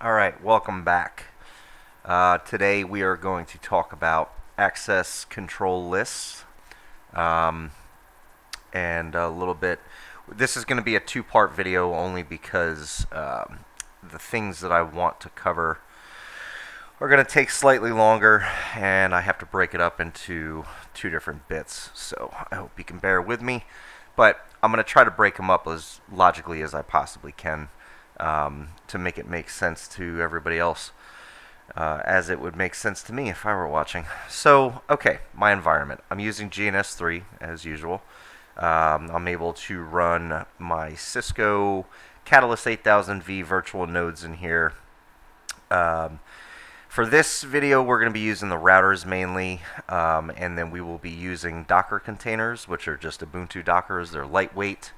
All right, welcome back. Today we are going to talk about access control lists and a little bit. This is going to be a two-part video only because the things that I want to cover are going to take slightly longer, and I have to break it up into two different bits. So I hope you can bear with me, but I'm going to try to break them up as logically as I possibly can. To make it make sense to everybody else, as it would make sense to me if I were watching. So, okay, my environment. I'm using GNS3 as usual. I'm able to run my Cisco Catalyst 8000V virtual nodes in here. For this video, we're going to be using the routers mainly, and then we will be using Docker containers, which are just Ubuntu Dockers. They're lightweight.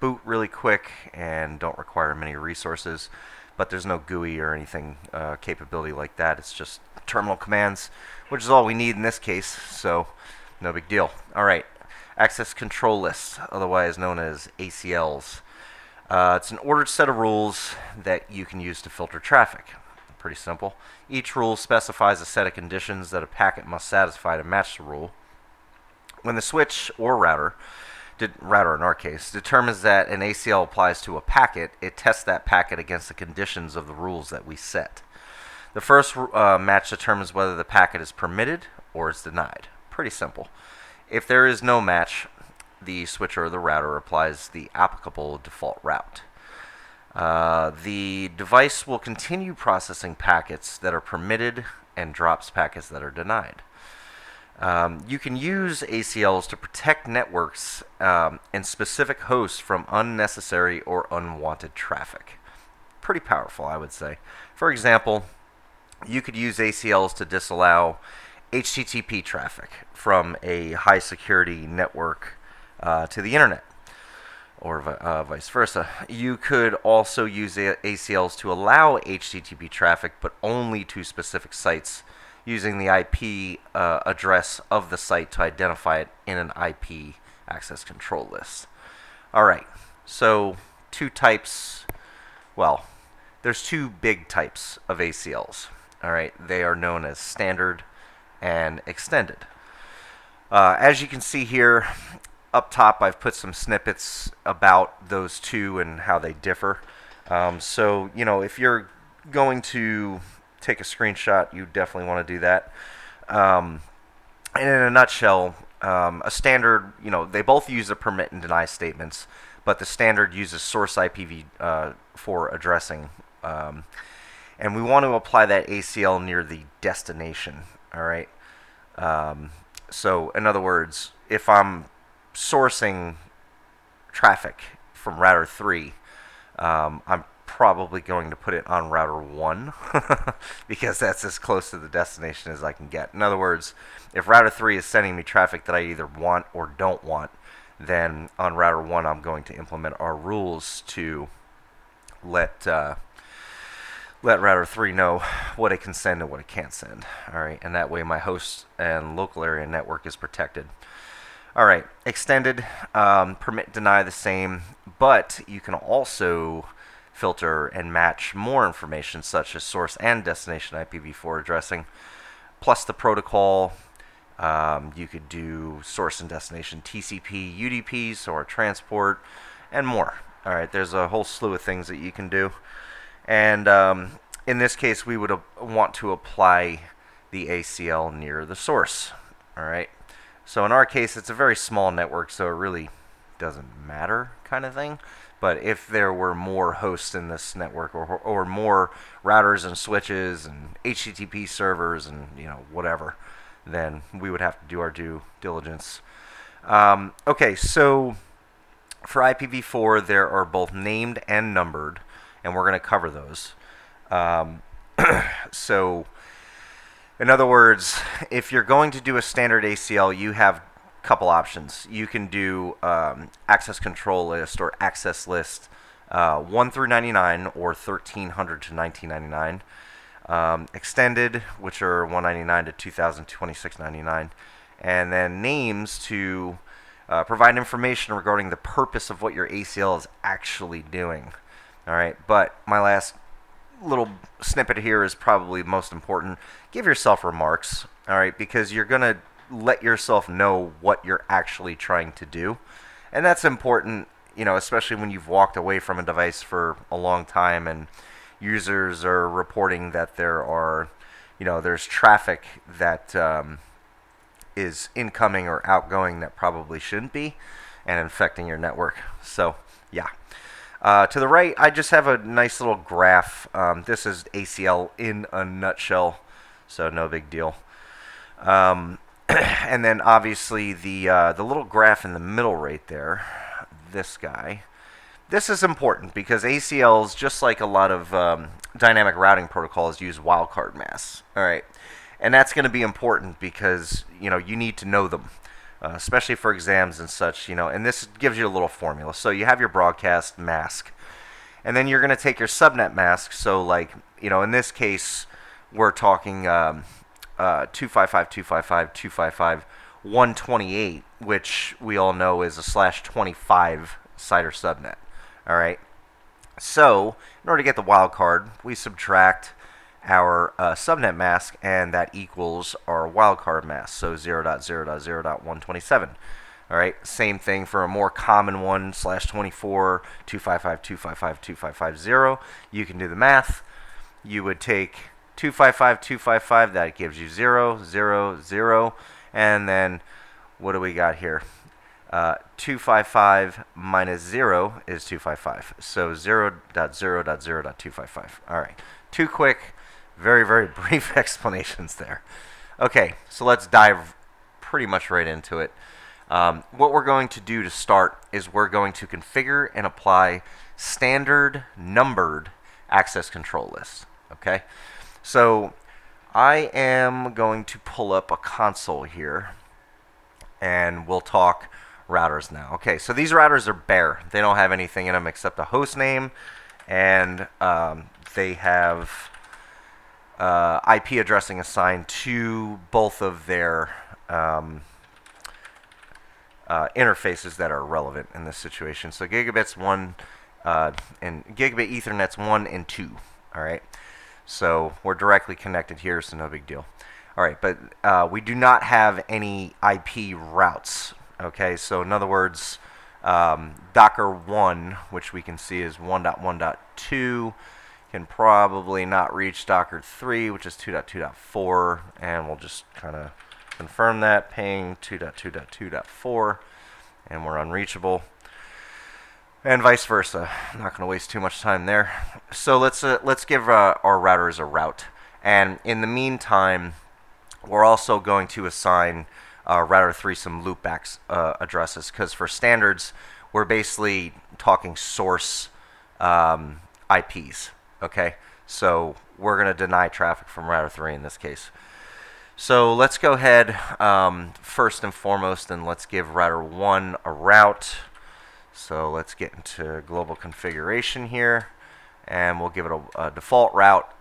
Boot really quick and don't require many resources, but there's no GUI or anything capability like that. It's just terminal commands, which is all we need in this case, so no big deal. Alright, access control lists, otherwise known as ACLs. It's an ordered set of rules that you can use to filter traffic. Pretty simple. Each rule specifies a set of conditions that a packet must satisfy to match the rule. When the switch or router in our case, determines that an ACL applies to a packet, it tests that packet against the conditions of the rules that we set. The first match determines whether the packet is permitted or is denied. Pretty simple. If there is no match, the switcher or the router applies the applicable default route. The device will continue processing packets that are permitted and drops packets that are denied. You can use ACLs to protect networks and specific hosts from unnecessary or unwanted traffic. Pretty powerful, I would say. For example, you could use ACLs to disallow HTTP traffic from a high security network to the internet, or vice versa. You could also use ACLs to allow HTTP traffic, but only to specific sites, using the IP address of the site to identify it in an IP access control list. Alright, so there's two big types of ACLs. Alright, they are known as standard and extended. As you can see here, up top I've put some snippets about those two and how they differ. So, if you're going to take a screenshot, you definitely want to do that. And in a nutshell, a standard, they both use the permit and deny statements, but the standard uses source IPv4 addressing. And we want to apply that ACL near the destination. All right. So in other words, if I'm sourcing traffic from router 3, I'm probably going to put it on router 1 because that's as close to the destination as I can get. In other words, if router 3 is sending me traffic that I either want or don't want, then on router 1 I'm going to implement our rules to let router 3 know what it can send and what it can't send. Alright, and that way my host and local area network is protected. Alright, extended, permit, deny the same, but you can also filter and match more information such as source and destination IPv4 addressing, plus the protocol. You could do source and destination TCP, UDP, so our transport, and more. Alright, there's a whole slew of things that you can do. And in this case, we would want to apply the ACL near the source. Alright, so in our case, it's a very small network, so it really doesn't matter kind of thing. But if there were more hosts in this network, or more routers and switches and HTTP servers and whatever, then we would have to do our due diligence. Okay, so for IPv4, there are both named and numbered, and we're going to cover those. So, in other words, if you're going to do a standard ACL, you have couple options. You can do access control list or access list 1 through 99 or 1300 to 1999. Extended, which are 199 to 2026.99, and then names to provide information regarding the purpose of what your ACL is actually doing. All right, but my last little snippet here is probably most important. Give yourself remarks, all right, because you're going to let yourself know what you're actually trying to do. And that's important, especially when you've walked away from a device for a long time and users are reporting that there's traffic that is incoming or outgoing that probably shouldn't be and infecting your network. So, yeah. To the right, I just have a nice little graph. This is ACL in a nutshell, so no big deal. And then obviously the little graph in the middle right there, this guy. This is important because ACLs, just like a lot of dynamic routing protocols, use wildcard masks. All right, and that's going to be important because you need to know them, especially for exams and such. And this gives you a little formula. So you have your broadcast mask, and then you're going to take your subnet mask. So in this case, we're talking 255.255.255.128, which we all know is a /25 CIDR subnet. All right. So in order to get the wildcard, we subtract our subnet mask, and that equals our wildcard mask. So 0.0.0.127. All right. Same thing for a more common one, /24 255.255.255.0. You can do the math. You would take 255.255, that gives you 0, 0, 0, and then what do we got here? 255 minus 0 is 255, so 0.0.0.255. All right, two quick, very, very brief explanations there. Okay, so let's dive pretty much right into it. What we're going to do to start is we're going to configure and apply standard numbered access control lists. Okay, so I am going to pull up a console here, and we'll talk routers now. Okay, so these routers are bare. They don't have anything in them except a host name, and they have IP addressing assigned to both of their interfaces that are relevant in this situation. So gigabits 1 and gigabit Ethernet's 1 and 2. All right. So we're directly connected here, so no big deal. All right, but we do not have any IP routes. Okay, so in other words, Docker 1, which we can see is 1.1.2, can probably not reach Docker 3, which is 2.2.4, and we'll just kind of confirm that, ping 2.2.2.4, and we're unreachable. And vice versa. I'm not going to waste too much time there. So let's give our routers a route. And in the meantime, we're also going to assign router 3 some loopbacks addresses, because for standards, we're basically talking source IPs. Okay, so we're going to deny traffic from router 3 in this case. So let's go ahead first and foremost, and let's give router 1 a route. So let's get into global configuration here, and we'll give it a default route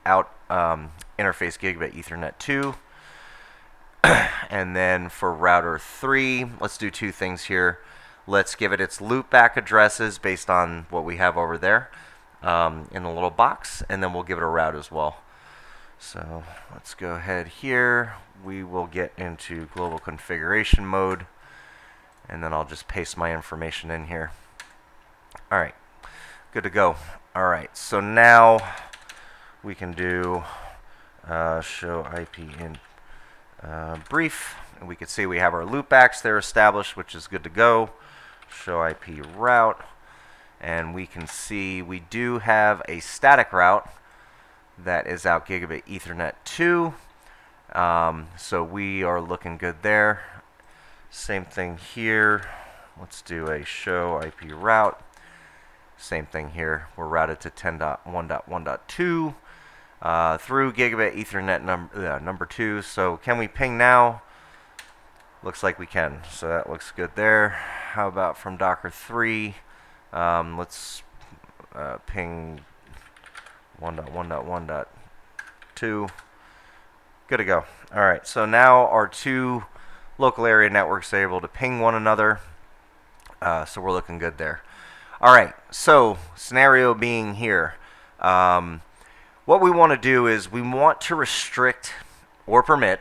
out interface gigabit Ethernet 2. And then for router 3, let's do two things here. Let's give it its loopback addresses based on what we have over there in the little box, and then we'll give it a route as well. So let's go ahead here. We will get into global configuration mode, and then I'll just paste my information in here. All right, good to go. All right, so now we can do show IP in brief, and we can see we have our loopbacks there established, which is good to go. Show IP route, and we can see we do have a static route that is out gigabit Ethernet 2, so we are looking good there. Same thing here. Let's do a show IP route. Same thing here. We're routed to 10.1.1.2 through gigabit Ethernet number 2. So can we ping now? Looks like we can. So that looks good there. How about from Docker 3? Let's ping 1.1.1.2. Good to go. All right. So now our two local area networks are able to ping one another. So we're looking good there. All right. So scenario being here. what we want to do is we want to restrict or permit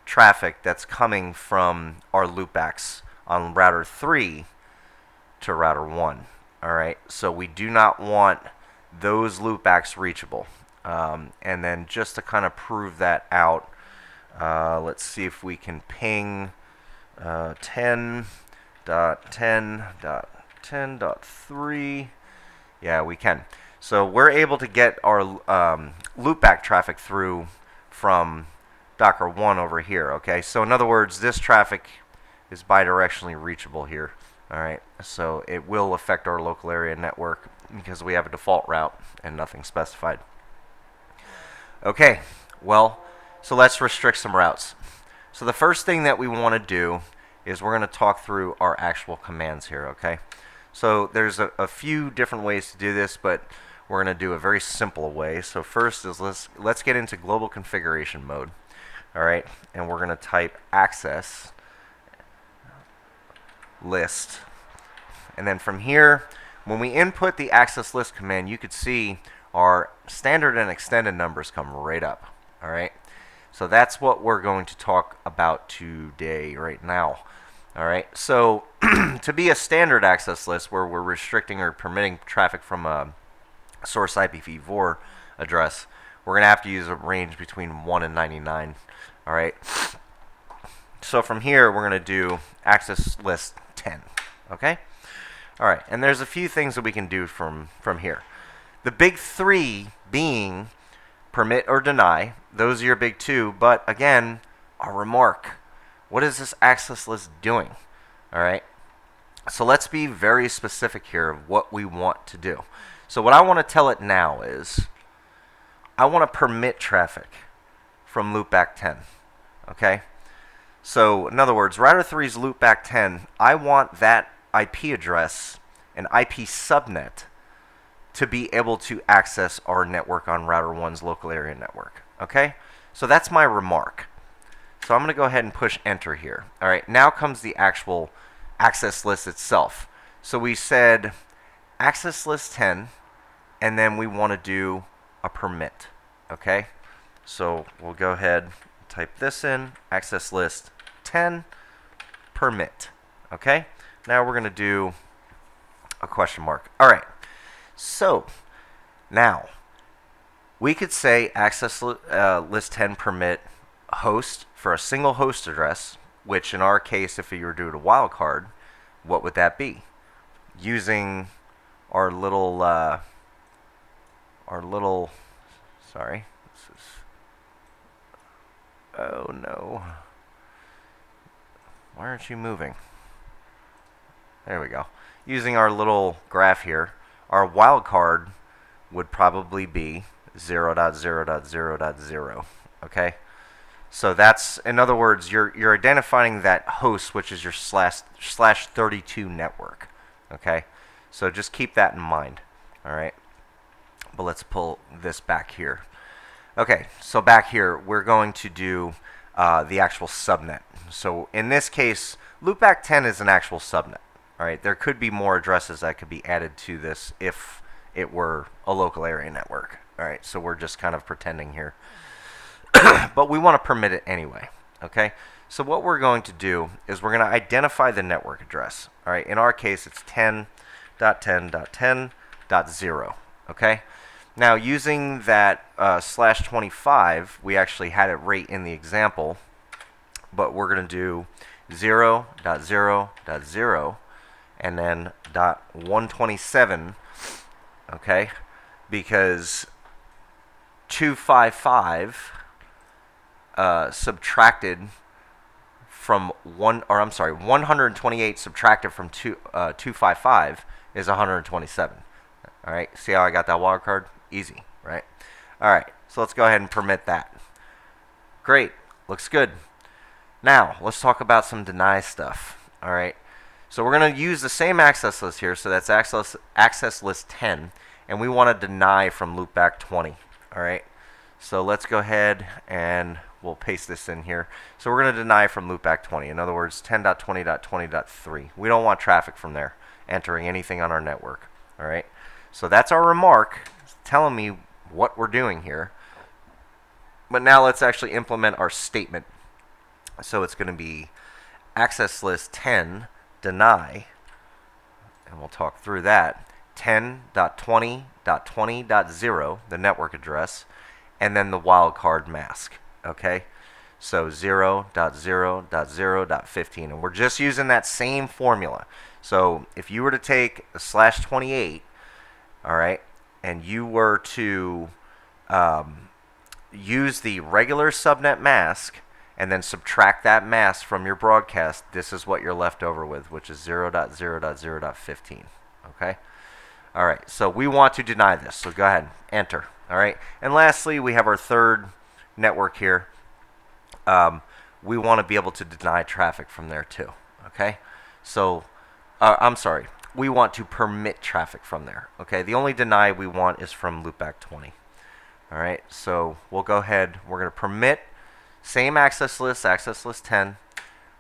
traffic that's coming from our loopbacks on router 3 to router 1. All right, so we do not want those loopbacks reachable. And then just to kind of prove that out, let's see if we can ping 10.10.10.3. Yeah, we can. So we're able to get our loopback traffic through from Docker 1 over here. Okay, so in other words, this traffic is bidirectionally reachable here. All right, so it will affect our local area network because we have a default route and nothing specified. Okay, well, so let's restrict some routes. So the first thing that we want to do is we're going to talk through our actual commands here, okay? So there's a few different ways to do this, but we're going to do a very simple way. So first is let's get into global configuration mode, all right? And we're going to type access list. And then from here, when we input the access list command, you could see our standard and extended numbers come right up. All right, so that's what we're going to talk about today right now. All right, so to be a standard access list where we're restricting or permitting traffic from a source IPv4 address, we're going to have to use a range between 1 and 99. All right, so from here we're going to do access list 10. Okay, all right, and there's a few things that we can do from here. The big three being permit or deny. Those are your big two, but again, a remark. What is this access list doing? All right, so let's be very specific here of what we want to do. So what I want to tell it now is I want to permit traffic from loopback 10. Okay, so in other words, router 3's loopback 10, I want that IP address, an IP subnet, to be able to access our network on router 1's local area network. Okay, so that's my remark. So I'm going to go ahead and push enter here. All right, now comes the actual access list itself. So we said access list 10, and then we want to do a permit. Okay, so we'll go ahead and type this in, access list 10 permit. Okay, now we're going to do a question mark. All right, so now we could say access list 10 permit host for a single host address, which in our case, if you were to do a wildcard, what would that be? Using our little, sorry, this is, oh no, why aren't you moving? There we go. Using our little graph here, our wildcard would probably be 0.0.0.0. Okay, so that's, in other words, you're identifying that host, which is your /32 network. Okay, so just keep that in mind. All right, but let's pull this back here. Okay, so back here we're going to do the actual subnet. So in this case, loopback 10 is an actual subnet. All right, there could be more addresses that could be added to this if it were a local area network. All right, so we're just kind of pretending here. But we want to permit it anyway. Okay, so what we're going to do is we're going to identify the network address. All right, in our case, it's 10.10.10.0. Okay, now using that /25, we actually had it right in the example, but we're going to do 0.0.0 and then .127, okay, because 255 subtracted from 128 subtracted from 255 is 127. All right, see how I got that wildcard? Easy, right? All right, so let's go ahead and permit that. Great, looks good. Now let's talk about some deny stuff. All right, so we're going to use the same access list here. So that's access list 10, and we want to deny from loopback 20. All right, so let's go ahead and we'll paste this in here. So we're going to deny from loopback 20. In other words, 10.20.20.3. We don't want traffic from there entering anything on our network. All right, so that's our remark telling me what we're doing here. But now let's actually implement our statement. So it's going to be access list 10 deny, and we'll talk through that, 10.20.20.0, the network address, and then the wildcard mask, okay? So 0.0.0.15, and we're just using that same formula. So if you were to take a /28, all right, and you were to use the regular subnet mask and then subtract that mask from your broadcast, this is what you're left over with, which is 0.0.0.15, okay? All right, so we want to deny this, so go ahead, enter, all right? And lastly, we have our third network here. We want to be able to deny traffic from there too, okay? So, I'm sorry, we want to permit traffic from there, okay? The only deny we want is from Loopback20. All right, so we'll go ahead, we're going to permit, same access list 10,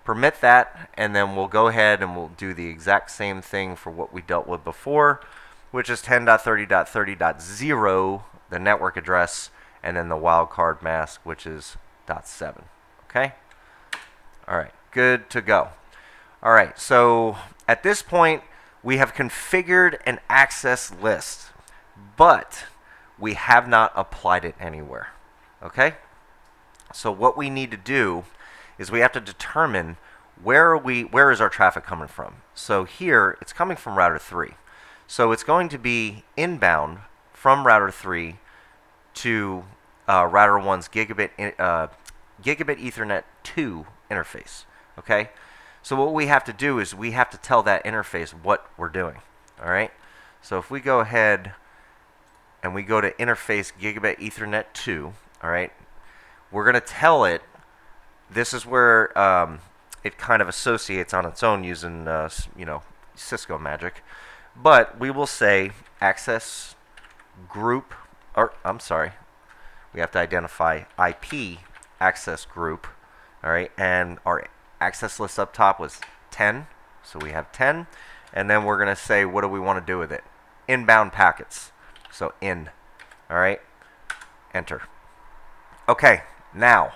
permit that, and then we'll go ahead and we'll do the exact same thing for what we dealt with before, which is 10.30.30.0, the network address, and then the wildcard mask, which is .7, okay? All right, good to go. All right, so at this point, we have configured an access list, but we have not applied it anywhere, okay? So what we need to do is we have to determine where is our traffic coming from. So here, it's coming from router 3. So it's going to be inbound from router 3 to router 1's gigabit Ethernet 2 interface, okay? So what we have to do is we have to tell that interface what we're doing, all right? So if we go ahead and we go to interface gigabit Ethernet 2, all right, we're going to tell it, this is where it kind of associates on its own using, Cisco magic. But we will say access group, or I'm sorry, we have to identify IP access group, all right, and our access list up top was 10, so we have 10, and then we're going to say what do we want to do with it? Inbound packets, so in, all right, enter. Okay, now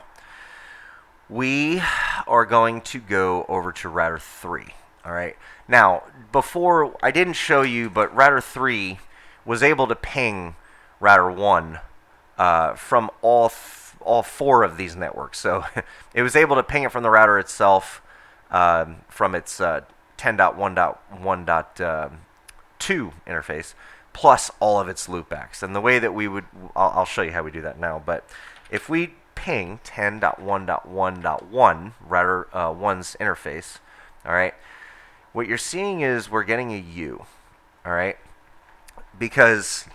we are going to go over to router 3, all right. Now, before, I didn't show you, but router 3 was able to ping router 1 from all 4 of these networks. So it was able to ping it from the router itself, from its 10.1.1.2 interface, plus all of its loopbacks. And the way that we would, I'll show you how we do that now, but if we ping 10.1.1.1, router 1's interface, all right, what you're seeing is we're getting a U, all right, because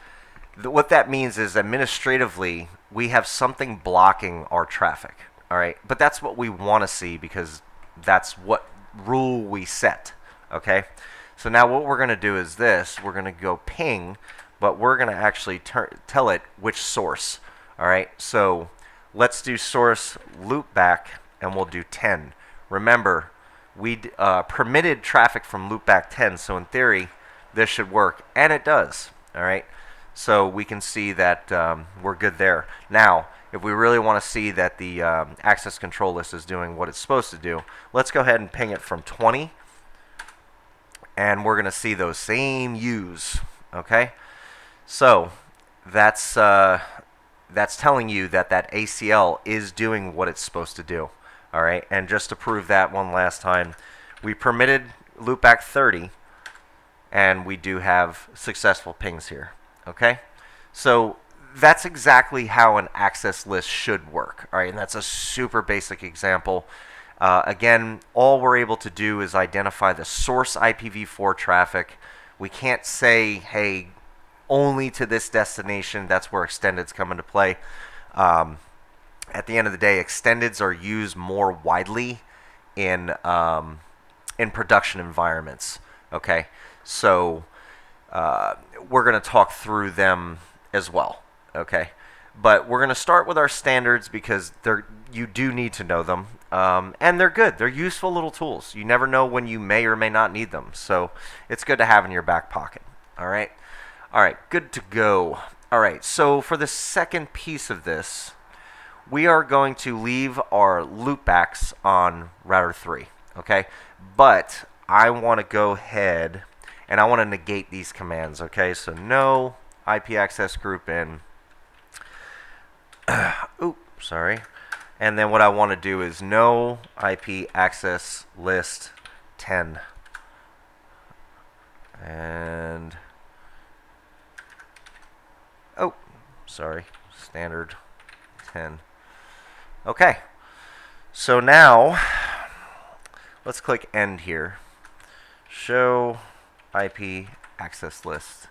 what that means is administratively we have something blocking our traffic, all right, but that's what we want to see because that's what rule we set, okay. So now what we're going to do is this, we're going to go ping, but we're going to actually tell it which source, all right. So let's do source loopback and we'll do 10. Remember, we permitted traffic from Loopback10, so in theory, this should work, and it does, all right? So we can see that we're good there. Now, if we really want to see that the access control list is doing what it's supposed to do, let's go ahead and ping it from 20, and we're going to see those same U's, okay? So that's telling you that that ACL is doing what it's supposed to do. All right, and just to prove that one last time, we permitted Loopback30, and we do have successful pings here, okay? So that's exactly how an access list should work, all right? And that's a super basic example. Again, all we're able to do is identify the source IPv4 traffic. We can't say, hey, only to this destination. That's where extendeds come into play. At the end of the day, extendeds are used more widely in production environments. Okay, so we're going to talk through them as well. Okay, but we're going to start with our standards because you do need to know them, and they're good. They're useful little tools. You never know when you may or may not need them, so it's good to have in your back pocket. All right, good to go. All right, so for the second piece of this, we are going to leave our loopbacks on router 3, okay? But I want to go ahead and I want to negate these commands, okay? So no IP access group in. Oops, sorry. And then what I want to do is no IP access list 10. And oh, sorry, standard 10. Okay, so now let's click end here. Show IP access list.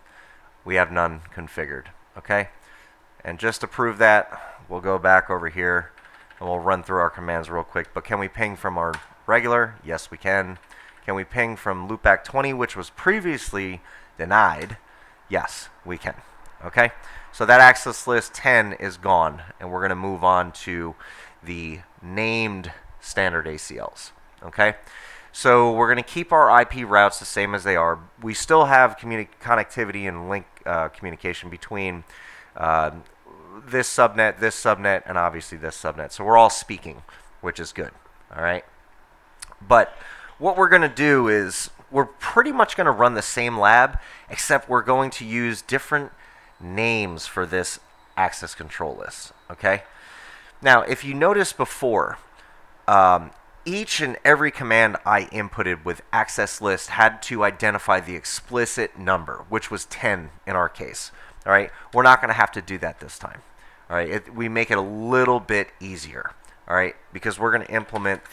We have none configured, okay? And just to prove that, we'll go back over here and we'll run through our commands real quick. But can we ping from our regular? Yes, we can. Can we ping from Loopback20, which was previously denied? Yes, we can. Okay, so that access list 10 is gone, and we're going to move on to the named standard ACLs. Okay, so we're going to keep our IP routes the same as they are. We still have connectivity and link communication between this subnet, and obviously this subnet. So we're all speaking, which is good. All right, but what we're going to do is we're pretty much going to run the same lab, except we're going to use different names for this access control list. Okay. Now, if you noticed before, each and every command I inputted with access list had to identify the explicit number, which was 10 in our case. All right. We're not going to have to do that this time. All right. We make it a little bit easier. All right, because we're going to implement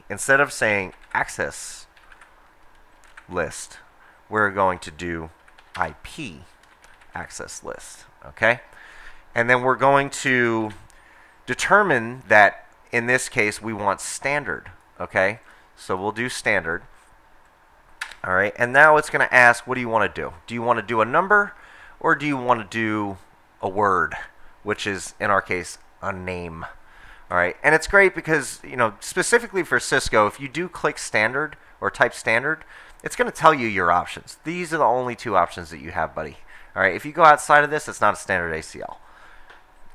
instead of saying access list, we're going to do IP access list, okay? And then we're going to determine that in this case we want standard, okay? So we'll do standard. All right, and now it's going to ask, what do you want to do? Do you want to do a number, or do you want to do a word, which is in our case a name? All right, and it's great because, specifically for Cisco, if you do click standard or type standard, it's going to tell you your options. These are the only two options that you have, buddy. All right, if you go outside of this, it's not a standard ACL.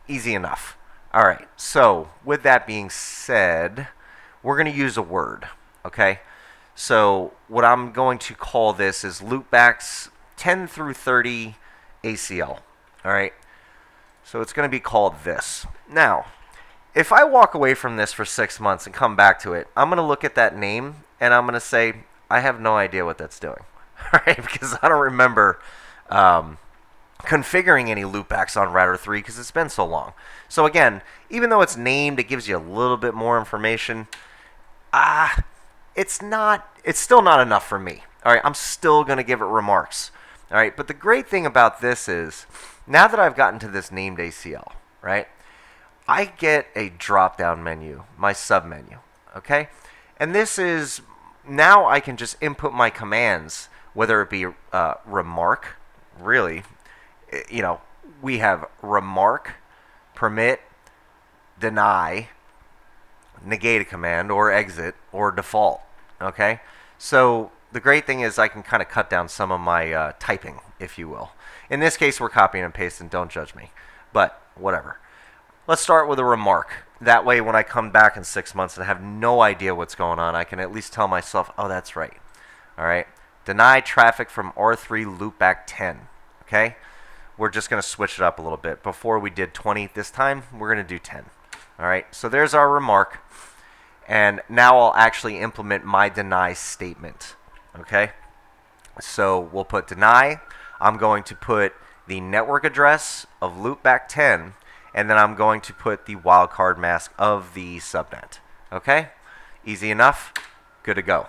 Easy enough. All right, so with that being said, we're going to use a word, okay? So what I'm going to call this is loopbacks 10 through 30 ACL, all right? So it's going to be called this. Now, if I walk away from this for 6 months and come back to it, I'm going to look at that name and I'm going to say, I have no idea what that's doing, all right? Because I don't remember configuring any loopbacks on router 3 because it's been so long. So again, even though it's named, it gives you a little bit more information. It's still not enough for me. All right, I'm still going to give it remarks. All right, but the great thing about this is, now that I've gotten to this named ACL, right, I get a drop-down menu, my sub-menu, okay? And this is, now I can just input my commands, whether it be remark, really, we have remark, permit, deny, negate a command, or exit, or default, okay? So the great thing is I can kind of cut down some of my typing, if you will. In this case, we're copying and pasting, don't judge me, but whatever. Let's start with a remark. That way, when I come back in 6 months and I have no idea what's going on, I can at least tell myself, oh, that's right. All right. Deny traffic from R3 Loopback10. Okay. We're just going to switch it up a little bit. Before we did 20 this time, we're going to do 10. All right. So there's our remark. And now I'll actually implement my deny statement. Okay. So we'll put deny. I'm going to put the network address of Loopback10. And then I'm going to put the wildcard mask of the subnet. Okay? Easy enough. Good to go.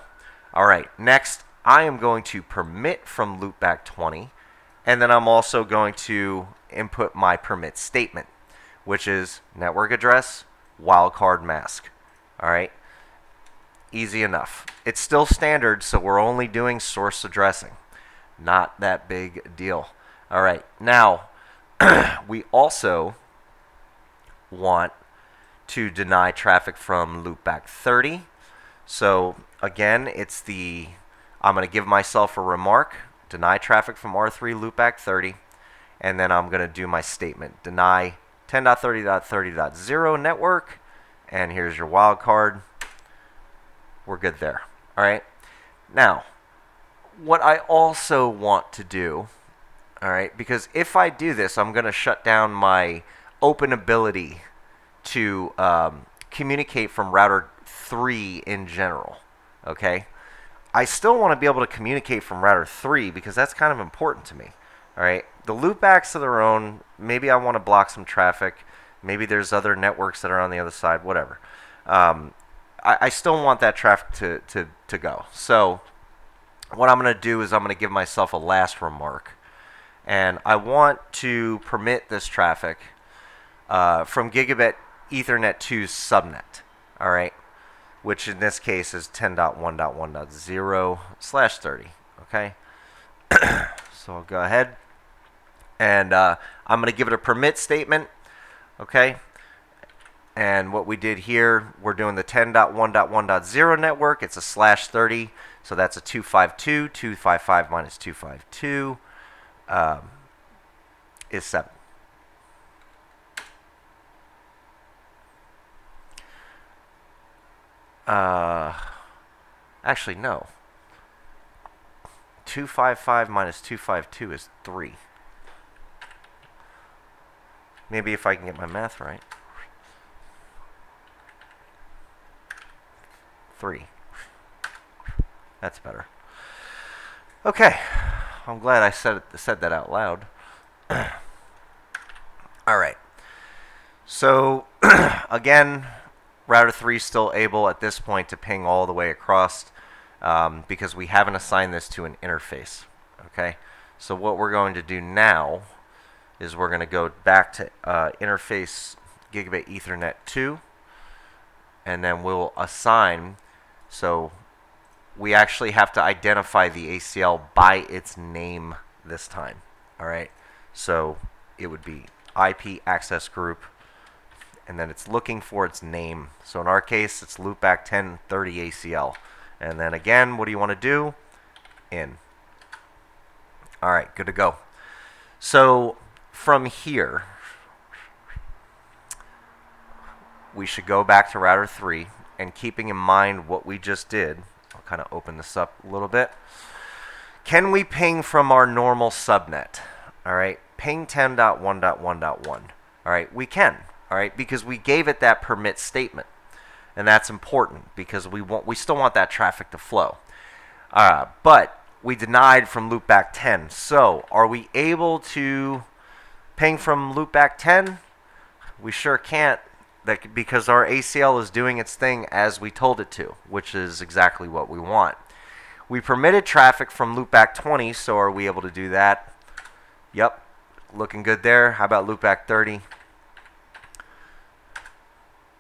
All right. Next, I am going to permit from Loopback20. And then I'm also going to input my permit statement, which is network address, wildcard mask. All right? Easy enough. It's still standard, so we're only doing source addressing. Not that big a deal. All right. Now, we also want to deny traffic from Loopback30. So again, I'm going to give myself a remark, deny traffic from R3 Loopback30, and then I'm going to do my statement. Deny 10.30.30.0 network, and here's your wildcard. We're good there. All right. Now, what I also want to do, all right, because if I do this, I'm going to shut down my open ability to communicate from router 3 in general, okay? I still want to be able to communicate from router 3 because that's kind of important to me, all right? The loopbacks are their own. Maybe I want to block some traffic. Maybe there's other networks that are on the other side, whatever. I still want that traffic to go. So what I'm going to do is I'm going to give myself a last remark. And I want to permit this traffic from Gigabit Ethernet 2's subnet, all right, which in this case is 10.1.1.0/30, okay? So I'll go ahead, and I'm going to give it a permit statement, okay? And what we did here, we're doing the 10.1.1.0 network. It's a /30, so that's a 252. 255 minus 252 is 7. Actually, no. 255 minus 252 is 3. Maybe if I can get my math right. 3. That's better. Okay. I'm glad I said that out loud. All right. So, again, router 3 is still able at this point to ping all the way across because we haven't assigned this to an interface. Okay. So what we're going to do now is we're going to go back to interface Gigabit Ethernet 2, and then we'll assign. So we actually have to identify the ACL by its name this time. All right. So it would be IP access group, and then it's looking for its name. So in our case, it's Loopback10 30 ACL. And then again, what do you want to do? In. All right, good to go. So from here, we should go back to router 3, and keeping in mind what we just did, I'll kind of open this up a little bit. Can we ping from our normal subnet? All right, ping 10.1.1.1. All right, we can. All right, because we gave it that permit statement, and that's important because we still want that traffic to flow. But we denied from Loopback10. So are we able to ping from Loopback10? We sure can't, because our ACL is doing its thing as we told it to, which is exactly what we want. We permitted traffic from Loopback20, so are we able to do that? Yep, looking good there. How about Loopback30?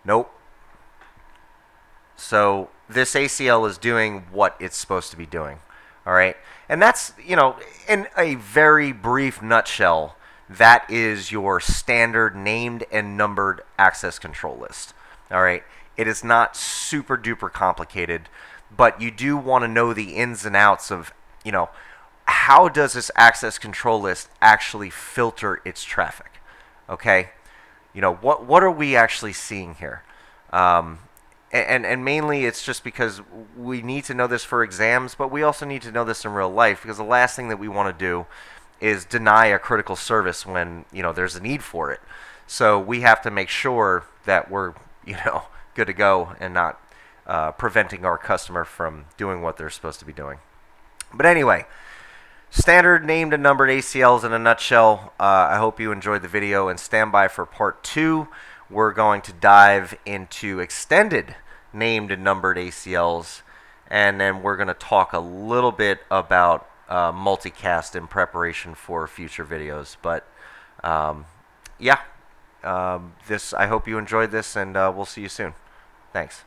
Nope. So this ACL is doing what it's supposed to be doing. All right. And that's, in a very brief nutshell, that is your standard named and numbered access control list. All right. It is not super duper complicated, but you do want to know the ins and outs of, how does this access control list actually filter its traffic? Okay. What are we actually seeing here? And mainly it's just because we need to know this for exams, but we also need to know this in real life, because the last thing that we want to do is deny a critical service when there's a need for it. So we have to make sure that we're good to go and not preventing our customer from doing what they're supposed to be doing. But anyway, standard named and numbered ACLs in a nutshell. I hope you enjoyed the video, and stand by for part 2. We're going to dive into extended named and numbered ACLs, and then we're going to talk a little bit about multicast in preparation for future videos. But yeah, I hope you enjoyed this, and we'll see you soon. Thanks.